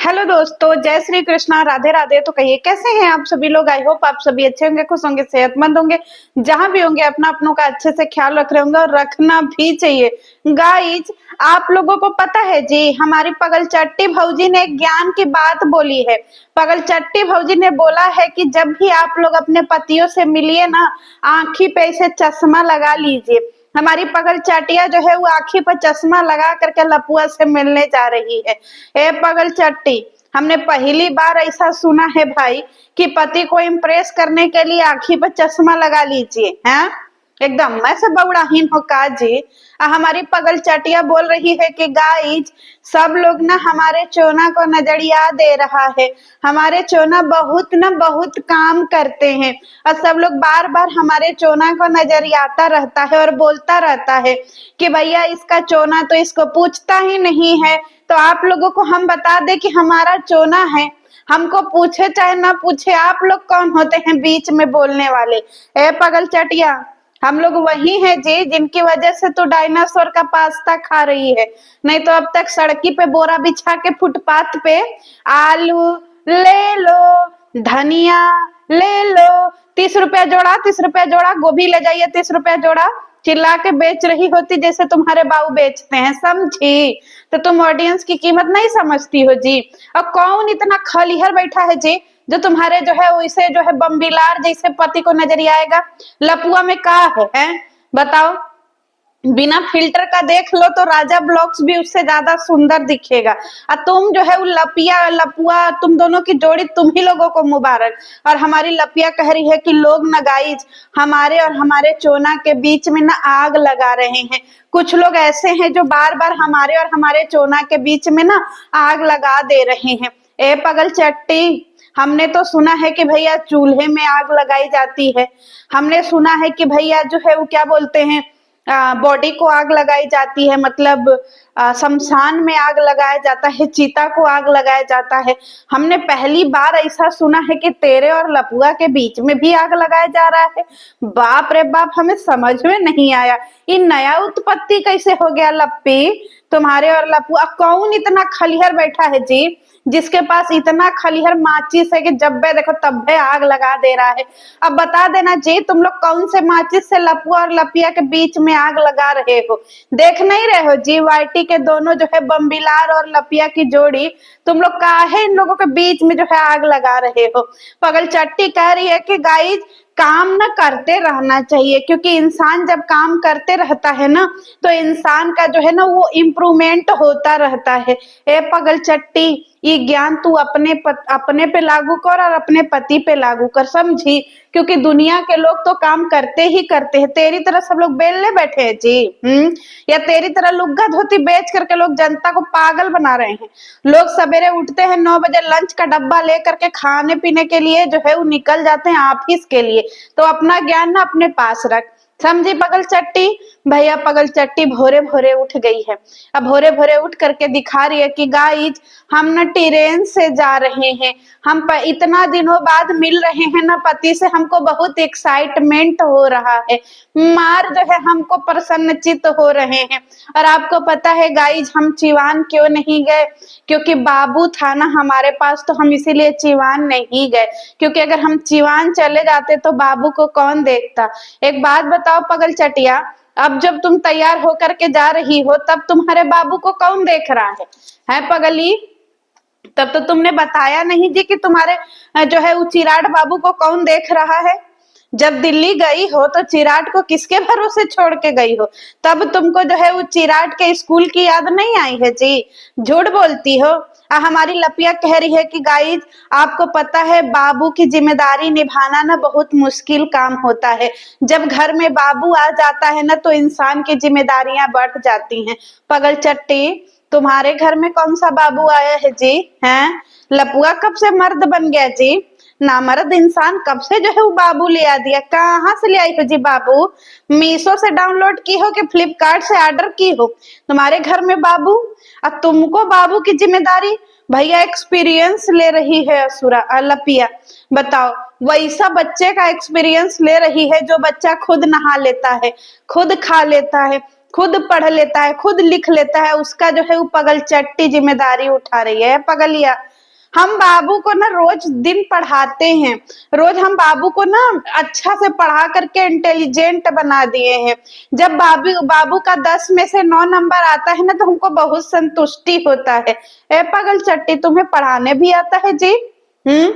Hello दोस्तों, जय श्री कृष्णा, राधे राधे। तो कहिए कैसे हैं आप सभी लोग। आई होप आप सभी अच्छे होंगे, खुश होंगे, सेहतमंद होंगे। जहां भी होंगे अपना अपनों का अच्छे से ख्याल रख रहे होंगे और रखना भी चाहिए। गाइज, आप लोगों को पता है जी, हमारी पगल चट्टी भौजी ने एक ज्ञान की बात बोली है। पगल चट्टी भौजी ने बोला है कि जब भी आप लोग अपने पतियों से मिलिए ना, आंखी पे इसे चश्मा लगा लीजिए। हमारी पगल चाटिया जो है वो आंखी पर चश्मा लगा करके लपुआ से मिलने जा रही है। ए पगल चट्टी, हमने पहली बार ऐसा सुना है भाई कि पति को इम्प्रेस करने के लिए आंखी पर चश्मा लगा लीजिए। हैं एकदम मैं से बौड़ाहीन हो का जी। हमारी पगल चटिया बोल रही है कि गाइज, सब लोग ना हमारे चोना को नजरिया दे रहा है। हमारे चोना बहुत काम करते हैं और सब लोग बार बार हमारे चोना को नजरियाता रहता है और बोलता रहता है कि भैया इसका चोना तो इसको पूछता ही नहीं है। तो आप लोगों को हम बता दें कि हमारा चोना है, हमको पूछे चाहे ना पूछे, आप लोग कौन होते हैं बीच में बोलने वाले। ए पगल चटिया, हम लोग वही हैं जी जिनकी वजह से तो डायनासोर का पास्ता खा रही है। नहीं तो अब तक सड़की पे बोरा बिछा के फुटपाथ पे आलू ले लो, धनिया ले लो, 30 रुपया जोड़ा, 30 रुपया जोड़ा, गोभी ले जाइए 30 रुपया जोड़ा, चिल्ला के बेच रही होती जैसे तुम्हारे बाबू बेचते हैं। समझी? तो तुम ऑडियंस की कीमत नहीं समझती हो जी। और कौन इतना खलिहर बैठा है जी जो तुम्हारे जो है वैसे जो है बम्बिलार जैसे पति को नजर आएगा। लपुआ में का है? बताओ। बिना फिल्टर का देख लो तो राजा ब्लॉक्स भी उससे ज्यादा सुंदर दिखेगा। और तुम जो है वो लपिया लपुआ, तुम दोनों की जोड़ी तुम ही लोगों को मुबारक। और हमारी लपिया कह रही है कि लोग न गाइज हमारे और हमारे चोना के बीच में ना आग लगा रहे हैं। कुछ लोग ऐसे हैं जो बार बार हमारे और हमारे चोना के बीच में ना आग लगा दे रहे हैं। ए पगल चट्टी, हमने तो सुना है कि भैया चूल्हे में आग लगाई जाती है। हमने सुना है कि भैया जो है वो क्या बोलते हैं, बॉडी को आग लगाई जाती है, मतलब शमशान में आग लगाया जाता है, चिता को आग लगाया जाता है। हमने पहली बार ऐसा सुना है कि तेरे और लपुआ के बीच में भी आग लगाया जा रहा है। बाप रे बाप, हमें समझ में नहीं आया ये नया उत्पत्ति कैसे हो गया। लप्पी, तुम्हारे और लपुआ कौन इतना खलिहर बैठा है जी जिसके पास इतना खलिहर माचिस है कि जब बे देखो तब बे आग लगा दे रहा है। अब बता देना जी, तुम लोग कौन से माचिस से लपुआ और लपिया के बीच में आग लगा रहे हो। देख नहीं रहे हो जी वाईटी के दोनों जो है बम्बिलार और लपिया की जोड़ी, तुम लोग काहे इन लोगों के बीच में जो है आग लगा रहे हो। पगल चट्टी कह रही है कि गाइज काम न करते रहना चाहिए, क्योंकि इंसान जब काम करते रहता है ना तो इंसान का जो है ना वो इम्प्रूवमेंट होता रहता है। ए पगल चट्टी, ये ज्ञान तू अपने पे लागू कर और अपने पति पे लागू कर। समझी? क्योंकि दुनिया के लोग तो काम करते ही करते हैं। तेरी तरह सब लोग बेलने बैठे हैं जी। या तेरी तरह लुग्गा धोती बेच करके लोग जनता को पागल बना रहे हैं। लोग सवेरे उठते हैं 9 बजे, लंच का डब्बा लेकर के खाने पीने के लिए जो है वो निकल जाते हैं ऑफिस के लिए। तो अपना ज्ञान ना अपने पास रख। समझी पगल चट्टी? भैया पगल चट्टी भोरे भोरे उठ गई है। अब भोरे भोरे उठ करके दिखा रही है कि गाइज हम न ट्रेन से जा रहे हैं, हम इतना दिनों बाद मिल रहे हैं ना पति से, हमको बहुत एक्साइटमेंट हो रहा है, मार जो है हमको प्रसन्नचित हो रहे हैं। और आपको पता है गाइज हम चिवान क्यों नहीं गए? क्योंकि बाबू था ना हमारे पास, तो हम इसीलिए चिवान नहीं गए। क्योंकि अगर हम चिवान चले जाते तो बाबू को कौन देखता। एक बात बताओ पगल चटिया, अब जब तुम तैयार होकर के जा रही हो तब तुम्हारे बाबू को कौन देख रहा है पगली? तब तो तुमने बताया नहीं जी कि तुम्हारे जो है वो चिराट बाबू को कौन देख रहा है। जब दिल्ली गई हो तो चिराट को किसके भरोसे छोड़ के गई हो? तब तुमको जो है वो चिराट के स्कूल की याद नहीं आई है जी? झूठ बोलती हो। हमारी लपिया कह रही है कि गाइज आपको पता है बाबू की जिम्मेदारी निभाना ना बहुत मुश्किल काम होता है। जब घर में बाबू आ जाता है ना तो इंसान की जिम्मेदारियां बढ़ जाती हैं। पगल चट्टी, तुम्हारे घर में कौन सा बाबू आया है जी? हैं? लपुआ कब से मर्द बन गया जी? नामर्द इंसान कब से जो है वो बाबू ले आ दिया? कहाँ से ले आई हो जी बाबू? मीशो से डाउनलोड की हो कि फ्लिपकार्ट से ऑर्डर की हो? तुम्हारे घर में बाबू और तुमको बाबू की जिम्मेदारी। भैया एक्सपीरियंस ले रही है असुरा लपिया। बताओ, वैसा बच्चे का एक्सपीरियंस ले रही है जो बच्चा खुद नहा लेता है, खुद खा लेता है, खुद पढ़ लेता है, खुद लिख लेता है, उसका जो है वो पगल चट्टी जिम्मेदारी उठा रही है पगलिया। हम बाबू को ना रोज दिन पढ़ाते हैं, रोज हम बाबू को ना अच्छा से पढ़ा करके इंटेलिजेंट बना दिए हैं। जब बाबू बाबू का 10 में से 9 नंबर आता है ना तो हमको बहुत संतुष्टि होता है। ए पगल चट्टी, तुम्हें पढ़ाने भी आता है जी? हम्म।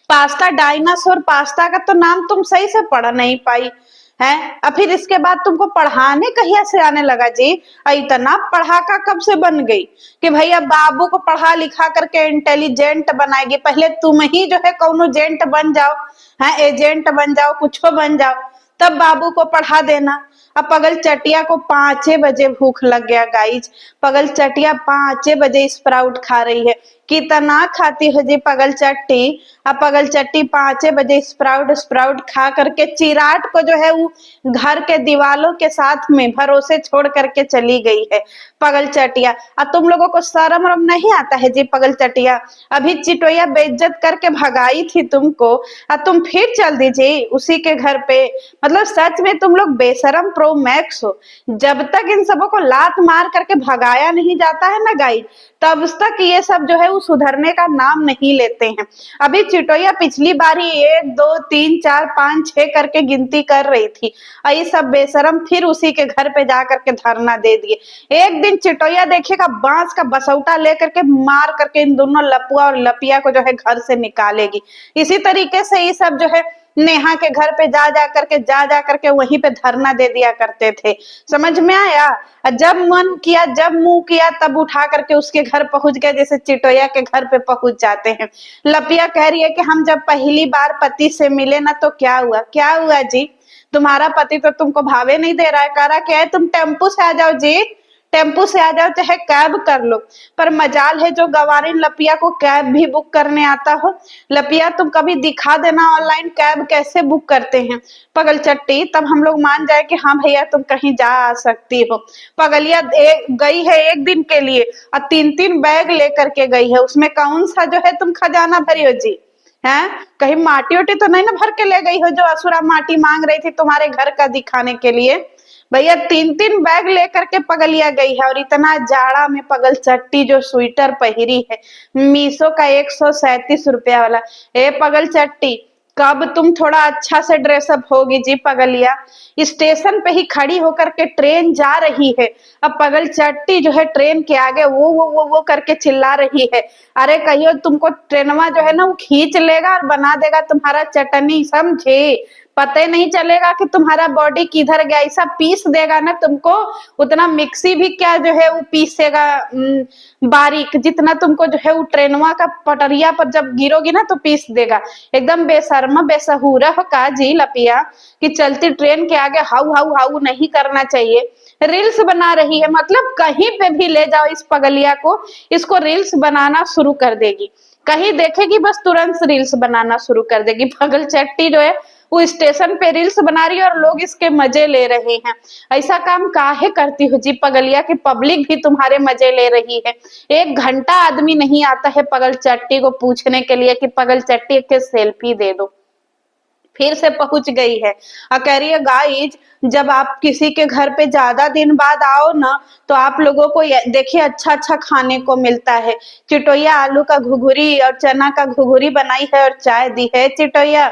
पास्ता, डायनासोर पास्ता का तो नाम तुम सही से पढ़ नहीं पाई है। अब फिर इसके बाद तुमको पढ़ाने कहिया से आने लगा जी? इतना पढ़ाका कब से बन गई कि भैया बाबू को पढ़ा लिखा करके इंटेलिजेंट बनाएगी? पहले तुम ही जो है कौनो जेंट बन जाओ, है एजेंट बन जाओ, कुछो बन जाओ, तब बाबू को पढ़ा देना। अब पगल चटिया को 5 बजे भूख लग गया गाइज। पगल चटिया 5 बजे स्प्राउट खा रही है। कितना खाती है जी पगल चट्टी? अब पगल चट्टी 5 बजे स्प्राउट स्प्राउट खा करके चिराट को जो है वो घर के दीवालों के साथ में भरोसे छोड़ करके चली गई है पगल चटिया। अब तुम लोगों को शर्म वरम नहीं आता है जी पगल चटिया? अभी चिटोया बेइज्जत करके भगाई थी तुमको, अब तुम फिर चल दीजिए उसी के घर पे। मतलब सच में तुम लोग बेशरम प्रो मैक्स हो। जब तक इन सबों को लात मार करके भगाया नहीं जाता है ना गाइस, तब तक ये सब जो है वो सुधरने का नाम नहीं लेते हैं। अभी चिटोया पिछली बारी 1 2 3 4 5 6 करके गिनती कर रही थी, और ये सब बेशरम फिर उसी के घर पे जा करके धरना दे दिए। एक दिन चिटोया देखेगा बांस का बसौटा लेकर के मार करके इन दोनों लपुआ और लपिया को जो है घर से निकालेगी। इसी तरीके से ये सब जो है नेहा के घर पे जा करके वहीं पे धरना दे दिया करते थे। समझ में आया? जब मन किया, जब मुंह किया, तब उठा करके उसके घर पहुंच गए, जैसे चिटोया के घर पे पहुंच जाते हैं। लपिया कह रही है कि हम जब पहली बार पति से मिले ना तो क्या हुआ? क्या हुआ जी? तुम्हारा पति तो तुमको भावे नहीं दे रहा है। कह रहा क्या है, तुम टेम्पू से आ जाओ जी, टेम्पू से आ जाओ, चाहे कैब कर लो। पर मजाल है जो गवारिन लपिया को कैब भी बुक करने आता हो। लपिया तुम कभी दिखा देना ऑनलाइन कैब कैसे बुक करते हैं पगल चट्टी, तब हम लोग मान जाए कि हाँ भैया तुम कहीं जा आ सकती हो। पगलिया गई है एक दिन के लिए और 3 3 बैग लेकर के गई है, उसमें कौन सा जो है तुम खजाना भरी हो जी? हैं? कहीं माटी ओटी तो नहीं ना भर के ले गई हो जो असुरा माटी मांग रही थी तुम्हारे घर का दिखाने के लिए? भैया 3 3 बैग लेकर के पगलिया गई है, और इतना जाड़ा में पगल चट्टी जो स्वेटर पहरी है मीशो का 137 रुपया वाला। ए पगल चट्टी, कब तुम थोड़ा अच्छा से ड्रेसअप होगी जी पगलिया? स्टेशन पे ही खड़ी होकर के ट्रेन जा रही है, अब पगल चट्टी जो है ट्रेन के आगे वो करके चिल्ला रही है। अरे कहियो तुमको ट्रेनवा जो है ना वो खींच लेगा और बना देगा तुम्हारा चटनी, समझे? पता ही नहीं चलेगा कि तुम्हारा बॉडी किधर गया। ऐसा पीस देगा ना तुमको, उतना मिक्सी भी क्या जो है वो पीसेगा बारीक, जितना तुमको जो है वो ट्रेनवा का पटरिया पर जब गिरोगी ना तो पीस देगा। एकदम बेशर्मा बेसहुरा हो का जी लपिया, कि चलती ट्रेन के आगे हाउ हाउ हाउ नहीं करना चाहिए। रील्स बना रही है, मतलब कहीं पे भी ले जाओ इस पगलिया को, इसको रील्स बनाना शुरू कर देगी। कहीं देखेगी बस तुरंत रील्स बनाना शुरू कर देगी। पगल चट्टी जो है वो स्टेशन पे रील्स बना रही है और लोग इसके मजे ले रहे हैं। ऐसा काम काहे करती हो जी पगलिया की? पब्लिक भी तुम्हारे मजे ले रही है। 1 घंटा आदमी नहीं आता है पगल चट्टी को पूछने के लिए कि पगल चट्टी के सेल्फी दे दो, फिर से पहुंच गई है और कह रही है गाइज जब आप किसी के घर पे ज्यादा दिन बाद आओ ना तो आप लोगों को देखिए अच्छा अच्छा खाने को मिलता है। चिटोया आलू का घुघुरी और चना का घुघुरी बनाई है और चाय दी है। चिटोया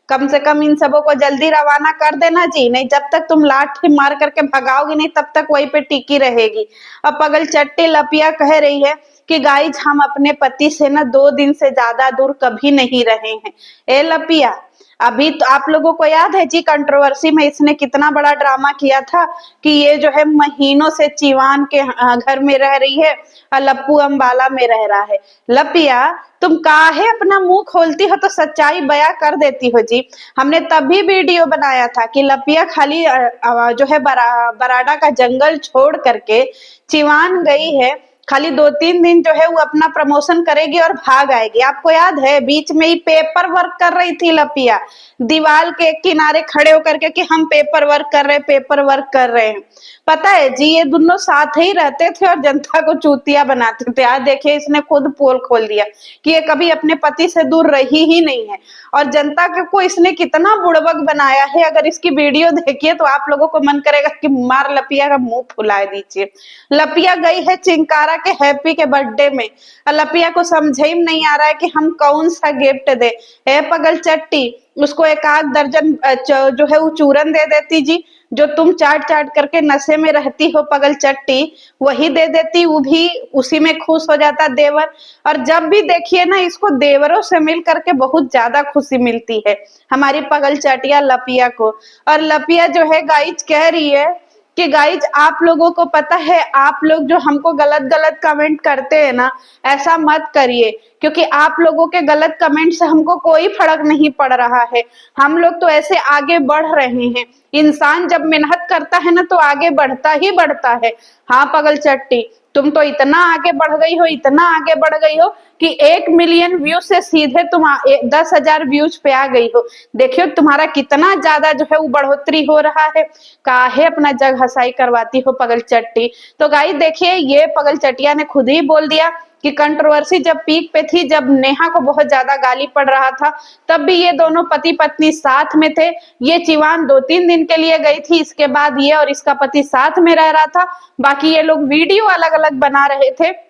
कम से कम इन सबों को जल्दी रवाना कर देना जी, नहीं जब तक तुम लाठी मार करके भगाओगी नहीं तब तक वहीं पे टिकी रहेगी। अब पगल चट्टी लपिया कह रही है कि गाइज हम अपने पति से ना 2 दिन से ज्यादा दूर कभी नहीं रहे हैं। ए लपिया, अभी तो आप लोगों को याद है जी कंट्रोवर्सी में इसने कितना बड़ा ड्रामा किया था कि ये जो है महीनों से चीवान के घर में रह रही है और लप्पू अम्बाला में रह रहा है। लपिया तुम काहे अपना मुंह खोलती हो तो सच्चाई बयां कर देती हो जी। हमने तभी वीडियो बनाया था कि लपिया खाली जो है बराडा का जंगल छोड़ करके चिवान गई है खाली 2-3 दिन जो है वो अपना प्रमोशन करेगी और भाग आएगी। आपको याद है बीच में ही पेपर वर्क कर रही थी लपिया, दीवार के किनारे खड़े होकर के कि हम पेपर वर्क कर रहे हैं, पेपर वर्क कर रहे हैं। पता है जी, ये दोनों साथ ही रहते थे और जनता को चूतिया बनाते थे। आज देखिए इसने खुद पोल खोल दिया कि ये कभी अपने पति से दूर रही ही नहीं है, और जनता को इसने कितना बुड़बक बनाया है। अगर इसकी वीडियो देखिए तो आप लोगों को मन करेगा कि मार लपिया का मुंह फुला दीजिए। लपिया गई है चिंकारा के हैप्पी के बर्थडे में, और लपिया को समझ ही नहीं आ रहा है कि हम कौन सा गिफ्ट दे। ए पगल चट्टी, उसको एक आध दर्जन जो है वो चूरन दे देती जी, जो तुम चाट चाट करके नशे में रहती हो पगल चट्टी, वही दे देती, वो भी उसी में खुश हो जाता देवर। और जब भी देखिए ना इसको देवरों से मिल करके बहुत ज्यादा खुशी मिलती है हमारी पगल चटिया लपिया को। और लपिया जो है गाइज कह रही है कि गाइज आप लोगों को पता है, आप लोग जो हमको गलत गलत कमेंट करते हैं ना, ऐसा मत करिए, क्योंकि आप लोगों के गलत कमेंट से हमको कोई फर्क नहीं पड़ रहा है। हम लोग तो ऐसे आगे बढ़ रहे हैं। इंसान जब मेहनत करता है ना तो आगे बढ़ता ही बढ़ता है। हाँ पगल चट्टी, तुम तो इतना आगे बढ़ गई हो, इतना आगे बढ़ गई हो कि 1 मिलियन व्यू से सीधे तुम 10,000 व्यूज पे आ गई हो। देखियो तुम्हारा कितना ज्यादा जो है वो बढ़ोतरी हो रहा है। काहे अपना जग हसाई करवाती हो पगल चट्टी। तो गाइस देखिए ये पगल चटिया ने खुद ही बोल दिया कि कंट्रोवर्सी जब पीक पे थी, जब नेहा को बहुत ज्यादा गाली पड़ रहा था, तब भी ये दोनों पति पत्नी साथ में थे। ये चिवान 2-3 दिन के लिए गई थी, इसके बाद ये और इसका पति साथ में रह रहा था। बाकी ये लोग वीडियो अलग अलग बना रहे थे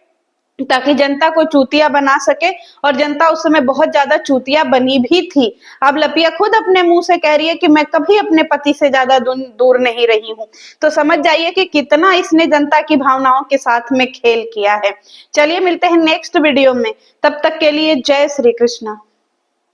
ताकि जनता को चूतिया बना सके, और जनता उस समय बहुत ज्यादा चूतिया बनी भी थी। अब लपिया खुद अपने मुंह से कह रही है कि मैं कभी अपने पति से ज्यादा दूर नहीं रही हूँ। तो समझ जाइए कि कितना इसने जनता की भावनाओं के साथ में खेल किया है। चलिए मिलते हैं नेक्स्ट वीडियो में, तब तक के लिए जय श्री कृष्णा।